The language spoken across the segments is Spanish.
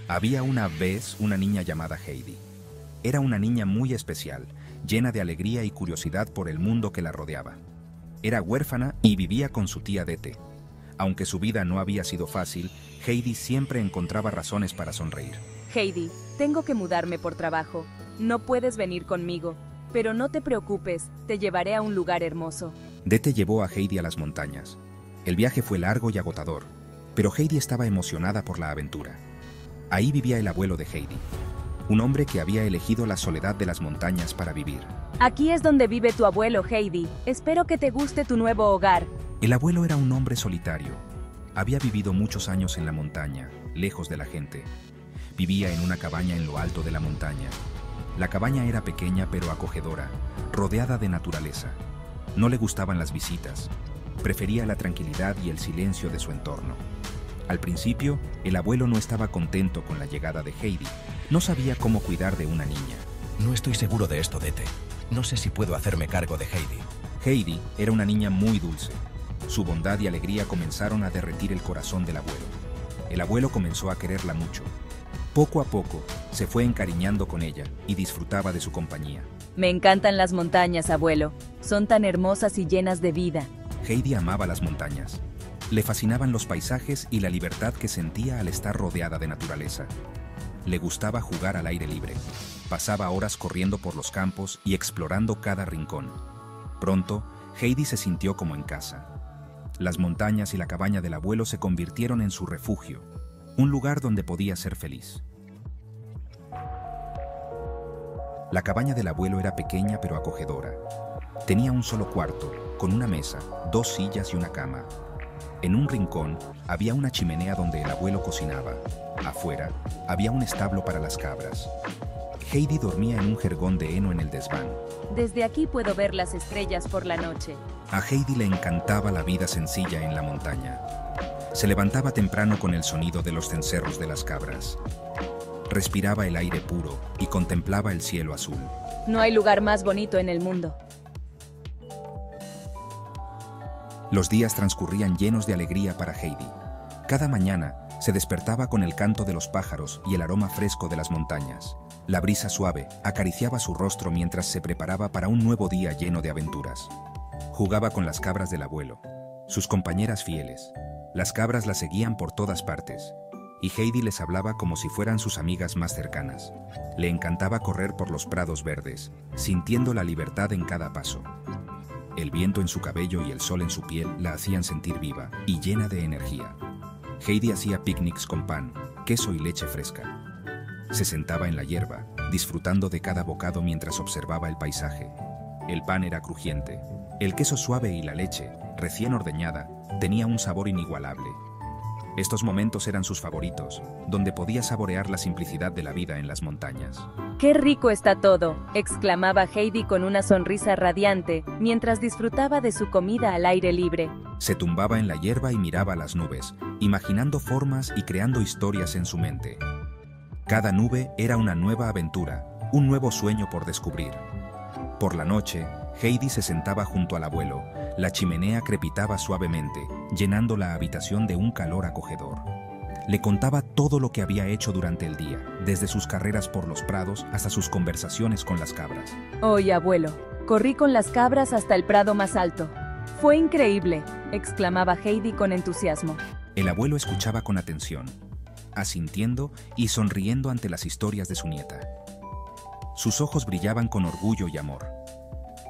Había una vez una niña llamada Heidi. Era una niña muy especial, llena de alegría y curiosidad por el mundo que la rodeaba. Era huérfana y vivía con su tía Dete. Aunque su vida no había sido fácil, Heidi siempre encontraba razones para sonreír. Heidi, tengo que mudarme por trabajo. No puedes venir conmigo, pero no te preocupes, te llevaré a un lugar hermoso. Dete llevó a Heidi a las montañas. El viaje fue largo y agotador, pero Heidi estaba emocionada por la aventura. Ahí vivía el abuelo de Heidi, un hombre que había elegido la soledad de las montañas para vivir. Aquí es donde vive tu abuelo, Heidi. Espero que te guste tu nuevo hogar. El abuelo era un hombre solitario. Había vivido muchos años en la montaña, lejos de la gente. Vivía en una cabaña en lo alto de la montaña. La cabaña era pequeña pero acogedora, rodeada de naturaleza. No le gustaban las visitas. Prefería la tranquilidad y el silencio de su entorno. Al principio, el abuelo no estaba contento con la llegada de Heidi. No sabía cómo cuidar de una niña. No estoy seguro de esto, Dete. No sé si puedo hacerme cargo de Heidi. Heidi era una niña muy dulce. Su bondad y alegría comenzaron a derretir el corazón del abuelo. El abuelo comenzó a quererla mucho. Poco a poco, se fue encariñando con ella y disfrutaba de su compañía. Me encantan las montañas, abuelo. Son tan hermosas y llenas de vida. Heidi amaba las montañas. Le fascinaban los paisajes y la libertad que sentía al estar rodeada de naturaleza. Le gustaba jugar al aire libre. Pasaba horas corriendo por los campos y explorando cada rincón. Pronto, Heidi se sintió como en casa. Las montañas y la cabaña del abuelo se convirtieron en su refugio, un lugar donde podía ser feliz. La cabaña del abuelo era pequeña pero acogedora. Tenía un solo cuarto, con una mesa, 2 sillas y una cama. En un rincón había una chimenea donde el abuelo cocinaba. Afuera había un establo para las cabras. Heidi dormía en un jergón de heno en el desván. Desde aquí puedo ver las estrellas por la noche. A Heidi le encantaba la vida sencilla en la montaña. Se levantaba temprano con el sonido de los cencerros de las cabras. Respiraba el aire puro y contemplaba el cielo azul. No hay lugar más bonito en el mundo. Los días transcurrían llenos de alegría para Heidi. Cada mañana se despertaba con el canto de los pájaros y el aroma fresco de las montañas. La brisa suave acariciaba su rostro mientras se preparaba para un nuevo día lleno de aventuras. Jugaba con las cabras del abuelo, sus compañeras fieles. Las cabras la seguían por todas partes, y Heidi les hablaba como si fueran sus amigas más cercanas. Le encantaba correr por los prados verdes, sintiendo la libertad en cada paso. El viento en su cabello y el sol en su piel la hacían sentir viva y llena de energía. Heidi hacía picnics con pan, queso y leche fresca. Se sentaba en la hierba, disfrutando de cada bocado mientras observaba el paisaje. El pan era crujiente, el queso suave y la leche, recién ordeñada, tenía un sabor inigualable. Estos momentos eran sus favoritos, donde podía saborear la simplicidad de la vida en las montañas. ¡Qué rico está todo!, exclamaba Heidi con una sonrisa radiante, mientras disfrutaba de su comida al aire libre. Se tumbaba en la hierba y miraba las nubes, imaginando formas y creando historias en su mente. Cada nube era una nueva aventura, un nuevo sueño por descubrir. Por la noche, Heidi se sentaba junto al abuelo. La chimenea crepitaba suavemente, llenando la habitación de un calor acogedor. Le contaba todo lo que había hecho durante el día, desde sus carreras por los prados hasta sus conversaciones con las cabras. Oye, abuelo, corrí con las cabras hasta el prado más alto. ¡Fue increíble!, exclamaba Heidi con entusiasmo. El abuelo escuchaba con atención, asintiendo y sonriendo ante las historias de su nieta. Sus ojos brillaban con orgullo y amor.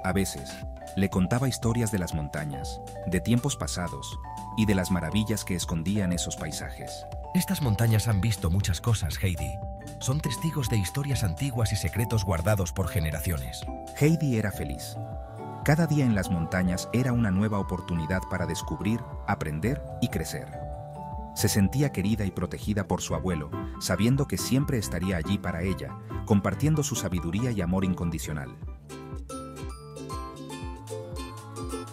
A veces, le contaba historias de las montañas, de tiempos pasados y de las maravillas que escondían esos paisajes. Estas montañas han visto muchas cosas, Heidi. Son testigos de historias antiguas y secretos guardados por generaciones. Heidi era feliz. Cada día en las montañas era una nueva oportunidad para descubrir, aprender y crecer. Se sentía querida y protegida por su abuelo, sabiendo que siempre estaría allí para ella, compartiendo su sabiduría y amor incondicional.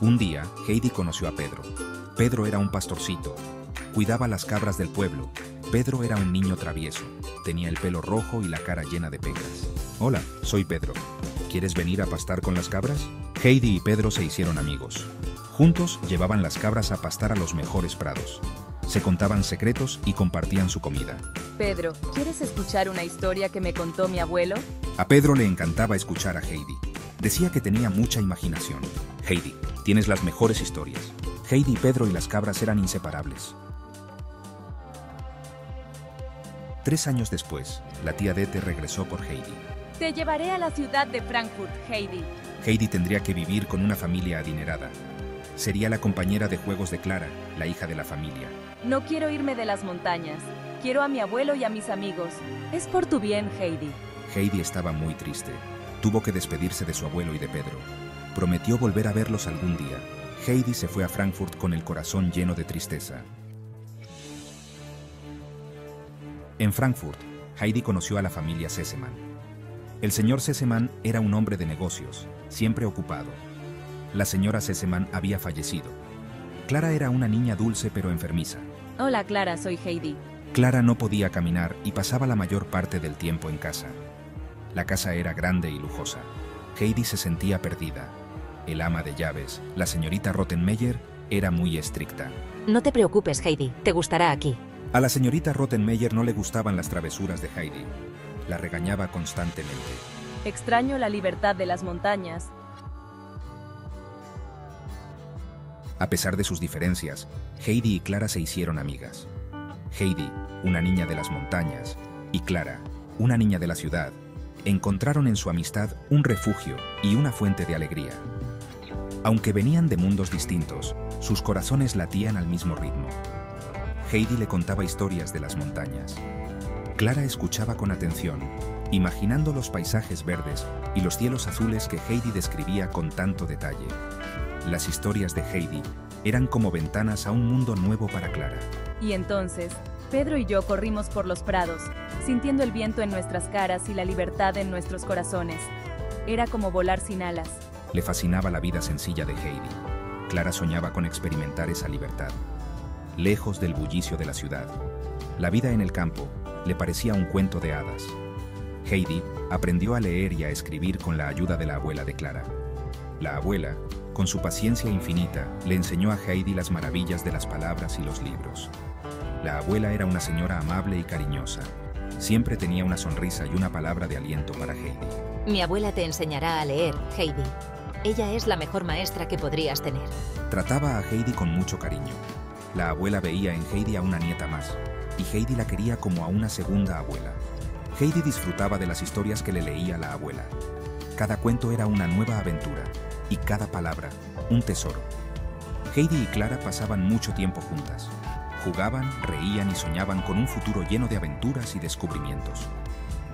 Un día, Heidi conoció a Pedro. Pedro era un pastorcito. Cuidaba las cabras del pueblo. Pedro era un niño travieso. Tenía el pelo rojo y la cara llena de pecas. Hola, soy Pedro. ¿Quieres venir a pastar con las cabras? Heidi y Pedro se hicieron amigos. Juntos llevaban las cabras a pastar a los mejores prados. Se contaban secretos y compartían su comida. Pedro, ¿quieres escuchar una historia que me contó mi abuelo? A Pedro le encantaba escuchar a Heidi. Decía que tenía mucha imaginación. Heidi, tienes las mejores historias. Heidi, Pedro y las cabras eran inseparables. 3 años después, la tía Dete regresó por Heidi. Te llevaré a la ciudad de Frankfurt, Heidi. Heidi tendría que vivir con una familia adinerada. Sería la compañera de juegos de Clara, la hija de la familia. No quiero irme de las montañas. Quiero a mi abuelo y a mis amigos. Es por tu bien, Heidi. Heidi estaba muy triste. Tuvo que despedirse de su abuelo y de Pedro. Prometió volver a verlos algún día. Heidi se fue a Frankfurt con el corazón lleno de tristeza. En Frankfurt, Heidi conoció a la familia Sesemann. El señor Sesemann era un hombre de negocios, siempre ocupado. La señora Sesemann había fallecido. Clara era una niña dulce pero enfermiza. Hola, Clara, soy Heidi. Clara no podía caminar y pasaba la mayor parte del tiempo en casa. La casa era grande y lujosa. Heidi se sentía perdida. El ama de llaves, la señorita Rottenmeier, era muy estricta. No te preocupes, Heidi, te gustará aquí. A la señorita Rottenmeier no le gustaban las travesuras de Heidi. La regañaba constantemente. Extraño la libertad de las montañas. A pesar de sus diferencias, Heidi y Clara se hicieron amigas. Heidi, una niña de las montañas, y Clara, una niña de la ciudad, encontraron en su amistad un refugio y una fuente de alegría. Aunque venían de mundos distintos, sus corazones latían al mismo ritmo. Heidi le contaba historias de las montañas. Clara escuchaba con atención, imaginando los paisajes verdes y los cielos azules que Heidi describía con tanto detalle. Las historias de Heidi eran como ventanas a un mundo nuevo para Clara. Y entonces, Pedro y yo corrimos por los prados, sintiendo el viento en nuestras caras y la libertad en nuestros corazones. Era como volar sin alas. Le fascinaba la vida sencilla de Heidi. Clara soñaba con experimentar esa libertad, lejos del bullicio de la ciudad. La vida en el campo le parecía un cuento de hadas. Heidi aprendió a leer y a escribir con la ayuda de la abuela de Clara. La abuela, con su paciencia infinita, le enseñó a Heidi las maravillas de las palabras y los libros. La abuela era una señora amable y cariñosa. Siempre tenía una sonrisa y una palabra de aliento para Heidi. Mi abuela te enseñará a leer, Heidi. Ella es la mejor maestra que podrías tener. Trataba a Heidi con mucho cariño. La abuela veía en Heidi a una nieta más, y Heidi la quería como a una segunda abuela. Heidi disfrutaba de las historias que le leía la abuela. Cada cuento era una nueva aventura, y cada palabra, un tesoro. Heidi y Clara pasaban mucho tiempo juntas. Jugaban, reían y soñaban con un futuro lleno de aventuras y descubrimientos.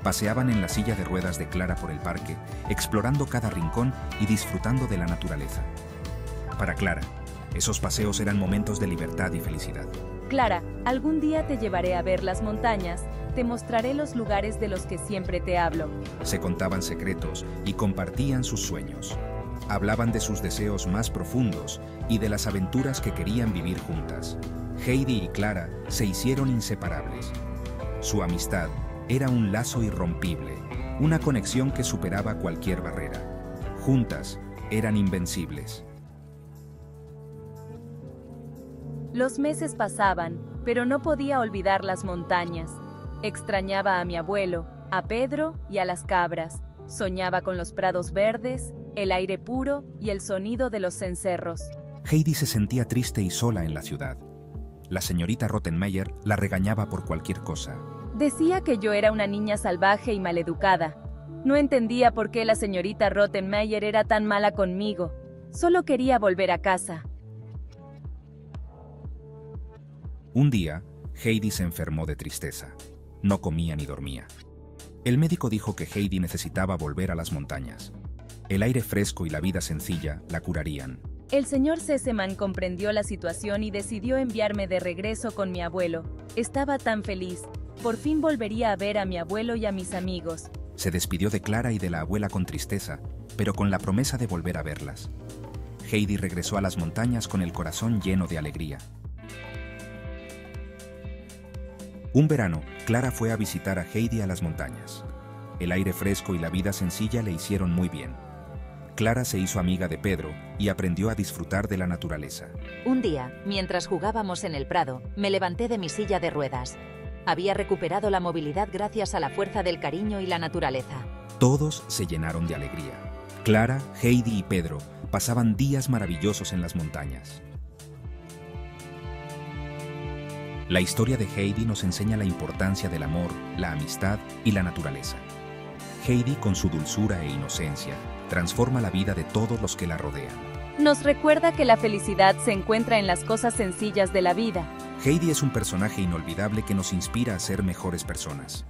Paseaban en la silla de ruedas de Clara por el parque, explorando cada rincón y disfrutando de la naturaleza. Para Clara, esos paseos eran momentos de libertad y felicidad. Clara, algún día te llevaré a ver las montañas, te mostraré los lugares de los que siempre te hablo. Se contaban secretos y compartían sus sueños. Hablaban de sus deseos más profundos y de las aventuras que querían vivir juntas. Heidi y Clara se hicieron inseparables. Su amistad era un lazo irrompible, una conexión que superaba cualquier barrera. Juntas eran invencibles. Los meses pasaban, pero no podía olvidar las montañas. Extrañaba a mi abuelo, a Pedro y a las cabras. Soñaba con los prados verdes, el aire puro y el sonido de los cencerros. Heidi se sentía triste y sola en la ciudad. La señorita Rottenmeier la regañaba por cualquier cosa. Decía que yo era una niña salvaje y maleducada. No entendía por qué la señorita Rottenmeier era tan mala conmigo. Solo quería volver a casa. Un día, Heidi se enfermó de tristeza. No comía ni dormía. El médico dijo que Heidi necesitaba volver a las montañas. El aire fresco y la vida sencilla la curarían. El señor Sesemann comprendió la situación y decidió enviarme de regreso con mi abuelo. Estaba tan feliz. Por fin volvería a ver a mi abuelo y a mis amigos. Se despidió de Clara y de la abuela con tristeza, pero con la promesa de volver a verlas. Heidi regresó a las montañas con el corazón lleno de alegría. Un verano, Clara fue a visitar a Heidi a las montañas. El aire fresco y la vida sencilla le hicieron muy bien. Clara se hizo amiga de Pedro y aprendió a disfrutar de la naturaleza. Un día, mientras jugábamos en el prado, me levanté de mi silla de ruedas. Había recuperado la movilidad gracias a la fuerza del cariño y la naturaleza. Todos se llenaron de alegría. Clara, Heidi y Pedro pasaban días maravillosos en las montañas. La historia de Heidi nos enseña la importancia del amor, la amistad y la naturaleza. Heidi, con su dulzura e inocencia, transforma la vida de todos los que la rodean. Nos recuerda que la felicidad se encuentra en las cosas sencillas de la vida. Heidi es un personaje inolvidable que nos inspira a ser mejores personas.